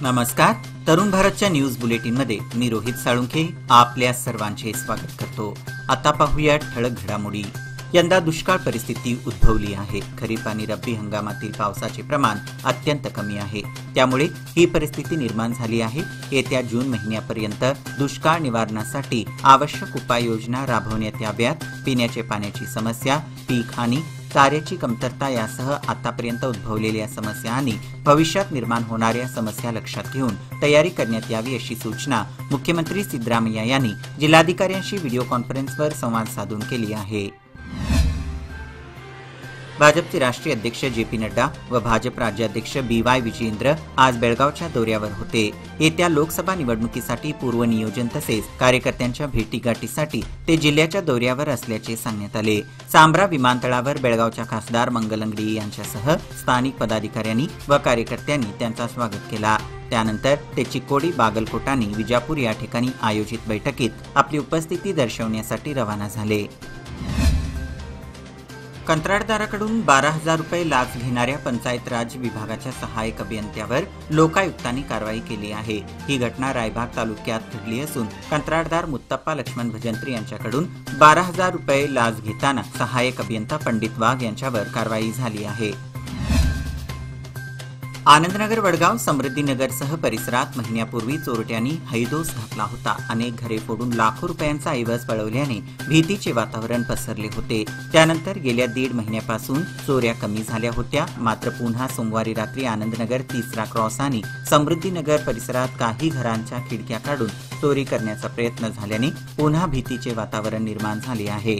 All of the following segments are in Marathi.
नमस्कार. तरुण भारतच्या न्यूज बुलेटिनमध्ये मी रोहित साळुंखे आपल्या सर्वांचे स्वागत करतो. आता पाहूया ठळक घडामोडी. यंदा दुष्काळ परिस्थिती उद्भवली आहे. खरीप आणि रब्बी हंगामातील पावसाचे प्रमाण अत्यंत कमी आहे. त्यामुळे ही परिस्थिती निर्माण झाली आहे. येत्या जून महिन्यापर्यंत दुष्काळ निवारणासाठी आवश्यक उपाययोजना राबवण्यात याव्यात. पिण्याच्या पाण्याची समस्या, पीक हानी, चाऱ्याची कमतरता यासह आतापर्यंत उद्भवलेल्या समस्या आणि भविष्यात निर्माण होणाऱ्या समस्या लक्षात घेऊन तयारी करण्यात यावी अशी सूचना मुख्यमंत्री सिद्धरामय्या यांनी जिल्हाधिकाऱ्यांशी व्हिडिओ कॉन्फरन्सवर संवाद साधून केली आहे. भाजपचे राष्ट्रीय अध्यक्ष जे.पी. नड्डा व भाजप राज्याध्यक्ष बी.वाय. विजयेंद्र आज बेळगावच्या दौऱ्यावर होते. येत्या लोकसभा निवडणुकीसाठी पूर्वनियोजन तसेच कार्यकर्त्यांच्या भेटीगाठीसाठी ते जिल्ह्याच्या दौऱ्यावर असल्याचे सांगण्यात आले. सांब्रा विमानतळावर बेळगावच्या खासदार मंगल अंगडी यांच्यासह स्थानिक पदाधिकाऱ्यांनी व कार्यकर्त्यांनी त्यांचा स्वागत केला. त्यानंतर ते चिक्कोडी, बागलकोट आणि विजापूर या ठिकाणी आयोजित बैठकीत आपली उपस्थिती दर्शवण्यासाठी रवाना झाले. कंत्राटदाराकडून 12,000 रुपये लाच घेणाऱ्या पंचायत राज विभागाच्या सहाय्यक अभियंत्यावर लोकायुक्तांनी कारवाई केली आहे. ही घटना रायबाग तालुक्यात घडली असून कंत्राटदार मुत्तप्पा लक्ष्मण भजंत्री यांच्याकडून 12,000 रुपये लाच घेताना सहाय्यक अभियंता पंडित वाघ यांच्यावर कारवाई झाली आहे. आनंदनगर, वडगाव, समृद्धीनगरसह परिसरात महिन्यापूर्वी चोरट्यांनी हैदोस घातला होता. अनेक घरे फोडून लाखो रुपयांचा ऐवज पळवल्याने भीतीचे वातावरण पसरले होते. त्यानंतर गेल्या 1.5 महिन्यापासून चोऱ्या कमी झाल्या होत्या. मात्र पुन्हा सोमवारी रात्री आनंदनगर 3रा क्रॉस आणि समृद्धीनगर परिसरात काही घरांच्या खिडक्या काढून चोरी करण्याचा प्रयत्न झाल्याने पुन्हा भीतीचे वातावरण निर्माण झाले आहे.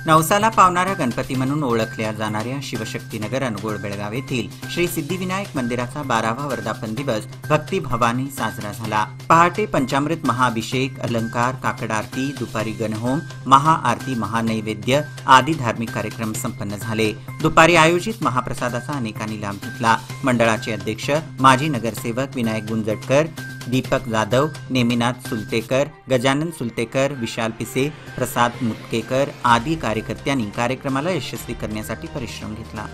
नवसाला पावणारा गणपती म्हणून ओळखल्या जाणाऱ्या शिवशक्तीनगर अनुगोळ बेळगाव येथील श्री सिद्धिविनायक मंदिराचा 12वा वर्धापन दिवस भक्तिभावाने साजरा झाला. पहाटे पंचामृत महाअभिषेक, अलंकार, काकड आरती, दुपारी गणहोम, महाआरती, महानैवेद्य आदी धार्मिक कार्यक्रम संपन्न झाले. दुपारी आयोजित महाप्रसादाचा अनेकांनी लाभ घेतला. मंडळाचे अध्यक्ष माजी नगरसेवक विनायक गुंजटकर, दीपक जाधव, नेमिनाथ सुलतेकर, गजानन सुलतेकर, विशाल पिसे, प्रसाद मुतकेकर आदी कार्यकर्त्यांनी कार्यक्रमाला यशस्वी करण्यासाठी परिश्रम घेतला.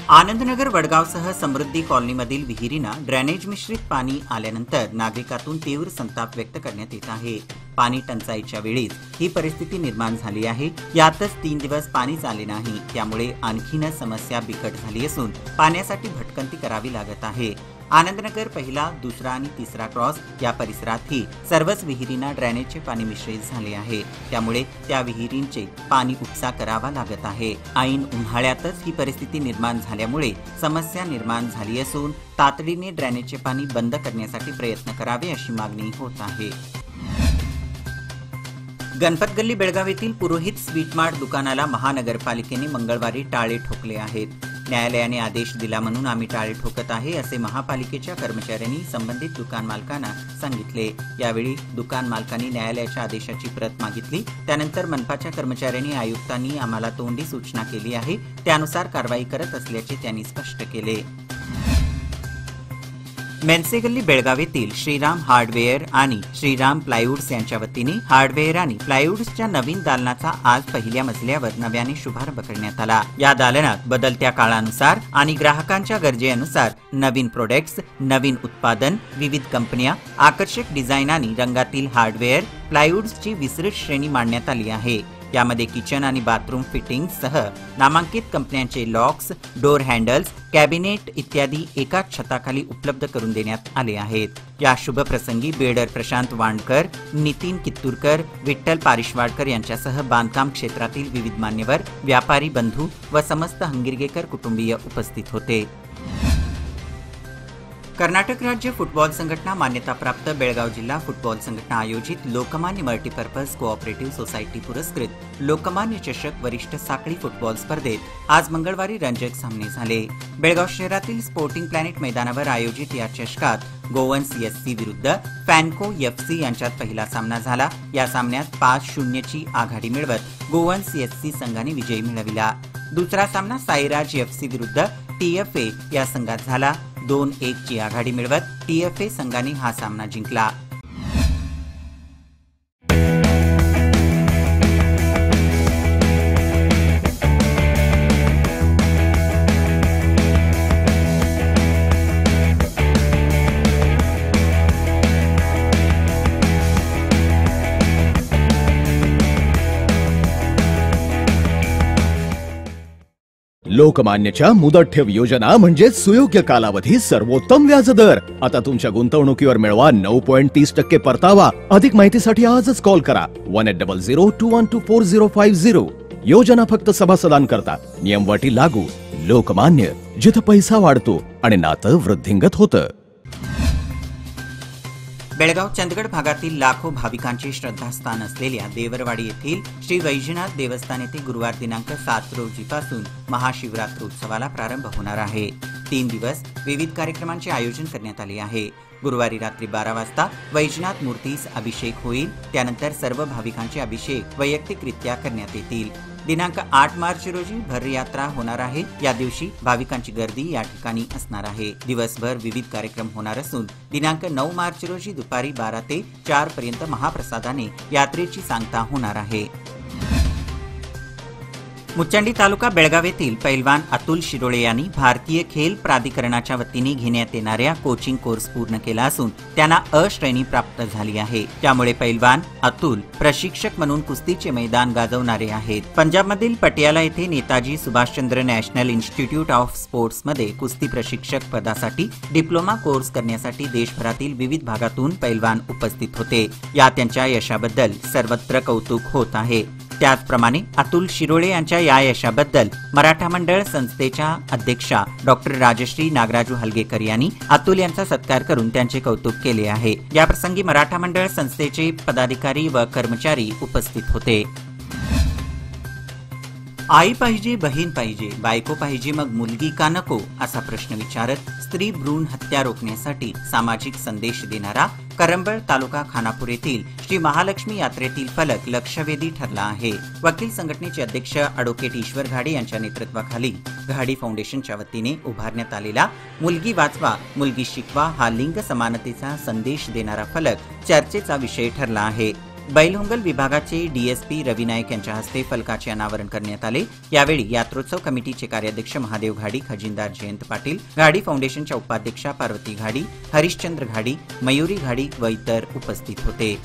आनंदनगर, वडगावसह समृद्धी कॉलनीमधील विहिरींना ड्रेनेज मिश्रित पाणी आल्यानंतर नागरिकातून तीव्र संताप व्यक्त करण्यात येत आहे. पाणी टंचाईच्या वेळीच ही परिस्थिती निर्माण झाली आहे. यातच 3 दिवस पाणीच आले नाही. त्यामुळे आणखीनच समस्या बिकट झाली असून पाण्यासाठी भटकंती करावी लागत आहे. आनंदनगर 1, 2 आणि 3रा क्रॉस या परिसरातही सर्वच विहिरींना ड्रेनेजचे पाणी मिश्रित झाले आहे. त्यामुळे त्या विहिरींचे पाणी उपसा करावा लागत आहे. ऐन उन्हाळ्यातच ही परिस्थिती निर्माण झाल्यामुळे समस्या निर्माण झाली असून तातडीने ड्रेनेजचे पाणी बंद करण्यासाठी प्रयत्न करावे अशी मागणी होत आहे. गणपत गल्ली, बेळगाव येथील पुरोहित स्वीट मार्ट दुकानाला महानगरपालिकेने मंगळवारी टाळे ठोकले आहेत. न्यायालयाने आदेश दिला म्हणून आम्ही टाळे ठोकत आहे असे महापालिकेच्या कर्मचाऱ्यांनी संबंधित दुकान मालकांना सांगितले. यावेळी दुकान मालकांनी न्यायालयाच्या आदेशाची प्रत मागितली. त्यानंतर मनपाच्या कर्मचाऱ्यांनी आयुक्तांनी आम्हाला तोंडी सूचना केली आहे, त्यानुसार कारवाई करत असल्याचे त्यांनी स्पष्ट केले. मेनसे गल्ली, बेळगाव येथील श्रीराम हार्डवेअर आणि श्रीराम प्लायवुड्स यांच्या वतीने हार्डवेअर आणि प्लायवुड्सच्या नवीन दालनाचा आज पहिल्या मजल्यावर नव्याने शुभारंभ करण्यात आला. या दालनात बदलत्या काळानुसार आणि ग्राहकांच्या गरजेनुसार नवीन प्रोडक्ट्स, नवीन उत्पादन, विविध कंपन्या, आकर्षक डिझाईन आणि रंगातील हार्डवेअर प्लायवुड्सची विस्तृत श्रेणी मांडण्यात आली आहे. यामध्ये किचन आणि बाथरूम फिटिंग्ससह नामांकित कंपन्यांचे लॉक्स, डोर हँडल्स, कॅबिनेट इत्यादी एकाच छताखाली उपलब्ध करून देण्यात आले आहेत. या शुभप्रसंगी बिल्डर प्रशांत वांडकर, नितीन कित्तूरकर, विठ्ठल पारिशवाडकर यांच्यासह बांधकाम क्षेत्रातील विविध मान्यवर, व्यापारी बंधू व समस्त हंगिरगेकर कुटुंबीय उपस्थित होते. कर्नाटक राज्य फुटबॉल संघटना मान्यताप्राप्त बेळगाव जिल्हा फुटबॉल संघटना आयोजित लोकमान्य मल्टीपर्पज कोऑपरेटिव्ह सोसायटी पुरस्कृत लोकमान्य चषक वरिष्ठ साखळी फुटबॉल स्पर्धेत आज मंगळवारी रंजक सामने झाले। बेळगाव शहरातील स्पोर्टिंग प्लॅनेट मैदानावर आयोजित या चषकात गोवन सीएससी विरुद्ध फॅन्को एफसी यांच्यात पहिला सामना झाला। या सामन्यात 5-0 ची आघाडी मिळवत गोवन सीएससी संघाने विजय मिळविला। दुसरा सामना साईराज एफसी विरुद्ध टीएफए या संघात झाला। 2-1 ची आघाडी मिळवत टीएफए संघाने हा सामना जिंकला। लोकमान्यच्या मुदत ठेव योजना म्हणजे सुयोग्य कालावधी सर्वोत्तम व्याजदर। आता तुमच्या गुंतवणुकीवर मिळवा 9.30% परतावा। अधिक माहितीसाठी आजच कॉल करा 180021245050। योजना फक्त सभासदांकरता, नियम अटी लागू। लोकमान्य, जिथे पैसा वाढतो आणि नातं वृद्धिंगत होतं। बेळगाव चंदगड भागातील लाखो भाविकांचे श्रद्धास्थान असलेल्या देवरवाडी येथील श्री वैजनाथ देवस्थान येथे गुरुवार दिनांक 7 रोजीपासून महाशिवरात्रोत्सवाला प्रारंभ होणार आहे। 3 दिवस विविध कार्यक्रमांचे आयोजन करण्यात आले आहे। गुरुवारी रात्री 12 वाजता वैजनाथ मूर्तीस अभिषेक होईल। त्यानंतर सर्व भाविकांचे अभिषेक वैयक्तिकरित्या करण्यात येतील। दिनांक 8 मार्च रोजी भरयात्रा होणार आहे। या दिवशी भाविकांची गर्दी या ठिकाणी असणार आहे। दिवसभर विविध कार्यक्रम होणार असून दिनांक 9 मार्च रोजी दुपारी 12 ते 4 पर्यंत महाप्रसादाने यात्रेची सांगता होणार आहे। मुचंडी तालुका बेळगाव येथील पैलवान अतुल शिरोळे यांनी भारतीय खेल प्राधिकरणाच्या वतीने घेण्यात येणाऱ्या कोचिंग कोर्स पूर्ण केला असून त्यांना अ श्रेणी प्राप्त झाली आहे। त्यामुळे पैलवान अतुल प्रशिक्षक म्हणून कुस्तीचे मैदान गाजवणारे आहेत। पंजाबमधील पटियाला येथे Netaji Subhashchandra national institute of sports मध्ये कुस्ती प्रशिक्षक पदासाठी डिप्लोमा कोर्स करण्यासाठी देशभरातील विविध भागातून पैलवान उपस्थित होते। या त्यांच्या यशाबद्दल सर्वत्र कौतुक होत आहे। त्याचप्रमाणे अतुल शिरोळे यांच्या या यशाबद्दल मराठा मंडळ संस्थेच्या अध्यक्षा डॉक्टर राजश्री नागराजू हलगेकर यांनी अतुल यांचा सत्कार करून त्यांचे कौतुक केले आहे। या प्रसंगी मराठा मंडळ संस्थेचे पदाधिकारी व कर्मचारी उपस्थित होते। आई पाहिजे, बहीण पाहिजे, बायको पाहिजे, मग मुलगी का नको, असा प्रश्न विचारत स्त्री भ्रूण हत्या रोखण्यासाठी सामाजिक संदेश देणारा करंबळ तालुका खानापूर येथील श्री महालक्ष्मी यात्रेतील फलक लक्षवेधी ठरला आहे। वकील संघटनेचे अध्यक्ष ॲडव्होकेट ईश्वर घाडी यांच्या नेतृत्वाखाली घाडी फाउंडेशनच्या वतीने उभारण्यात आलेला मुलगी वाचवा, मुलगी शिकवा हा लिंग समानतेचा संदेश देणारा फलक चर्चेचा विषय ठरला आहे। बैलहोंगल विभागाचे डीएसपी रवी नाईक यांच्या हस्ते फलकाचे अनावरण करण्यात आले। यावेळी यात्रोत्सव कमिटीचे कार्याध्यक्ष महादेव घाडी, खजिनदार जयंत पाटील, घाडी फाउंडेशनच्या उपाध्यक्षा पार्वती घाडी, हरिश्चंद्र घाडी, मयुरी घाडी व इतर उपस्थित होते।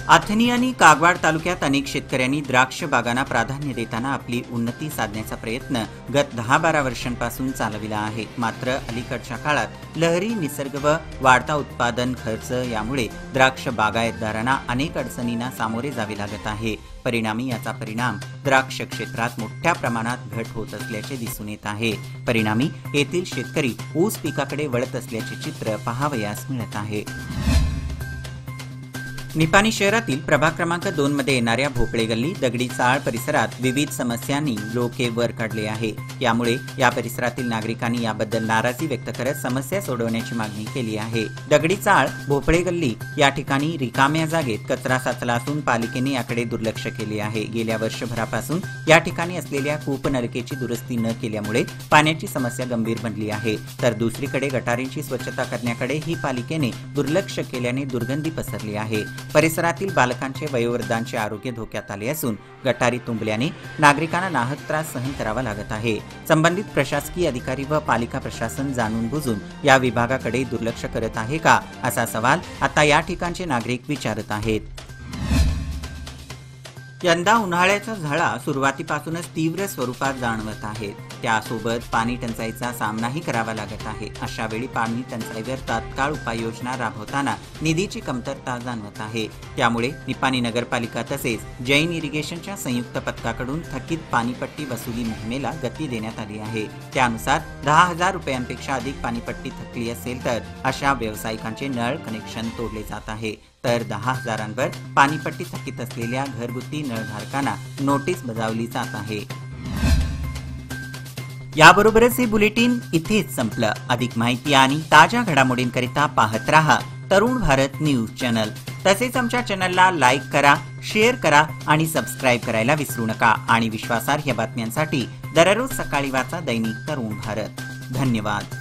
आथनी आणि कागवाड तालुक्यात अनेक शेतकऱ्यांनी द्राक्ष बागांना प्राधान्य देताना आपली उन्नती साधण्याचा प्रयत्न गत 10-12 वर्षांपासून चालविला आहे। मात्र अलीकडच्या काळात लहरी निसर्ग व वाढता उत्पादन खर्च यामुळे द्राक्ष बागायतदारांना अनेक अडचणींना सामोरे जावे लागत आहे। परिणामी याचा परिणाम द्राक्ष क्षेत्रात मोठ्या प्रमाणात घट होत असल्याचे दिसून येत आहे। परिणामी येथील शेतकरी ऊस पिकाकडे वळत असल्याचे चित्र पाहावयास मिळत आहे। निपाणी शहरातील प्रभाग क्रमांक 2 मध्ये येणाऱ्या भोपळे गल्ली, दगडी चाळ परिसरात विविध समस्यांनी लोके वर काढले आहे। यामुळे या परिसरातील नागरिकांनी याबद्दल नाराजी व्यक्त करत समस्या सोडवण्याची मागणी केली आहे। दगडी चाळ भोपळे गल्ली या ठिकाणी रिकाम्या जागेत कचरा साचला असून पालिकेने याकडे दुर्लक्ष केले आहे। गेल्या वर्षभरापासून या ठिकाणी असलेल्या कूपनलिकेची दुरुस्ती न केल्यामुळे पाण्याची समस्या गंभीर बनली आहे। तर दुसरीकडे गटारींची स्वच्छता करण्याकडे ही पालिकेने दुर्लक्ष केल्याने दुर्गंधी पसरली आहे। परिसरातील बालकांचे वयोवृद्धांचे आरोग्य धोक्यात आले असून गटारी तुंबल्याने नागरिकांना नाहक त्रास सहन करावा लागत आहे। संबंधित प्रशासकीय अधिकारी व पालिका प्रशासन जाणून बुजून या विभागाकडे दुर्लक्ष करत आहे का, असा सवाल आता या ठिकाणचे नागरिक विचारत आहेत। यंदा उन्हाळ्याच्या झळा सुरुवातीपासूनच तीव्र स्वरूपात जाणवत आहेत. त्यासोबत पाणी टंचाईचा सामनाही करावा लागत आहे. अशा वेळी पाणी टंचाईवर तात्काळ उपाययोजना राबवताना निधीची कमतरता जाणवत आहे. त्यामुळे निपाणी नगरपालिका तसेच जैन इरिगेशनच्या संयुक्त पथकाकडून थकीत पाणीपट्टी वसुली मोहिमेला गती देण्यात आली आहे. त्यानुसार 10,000 रुपयांपेक्षा अधिक पाणीपट्टी थकली असेल तर अशा व्यावसायिकांचे नळ कनेक्शन तोडले जात आहे. तर 10,000वर पाणीपट्टी थकीत असलेल्या घरगुती नळधारकांना नोटीस बजावली जात आहे. याबरोबरच हे बुलेटिन इथेच संपलं. अधिक माहिती आणि ताज्या घडामोडींकरिता पाहत रहा तरुण भारत न्यूज चॅनल. तसेच आमच्या चॅनलला लाईक करा, शेअर करा आणि सबस्क्राईब करायला विसरू नका. आणि विश्वासार्ह बातम्यांसाठी दररोज सकाळी वाचा दैनिक तरुण भारत. धन्यवाद.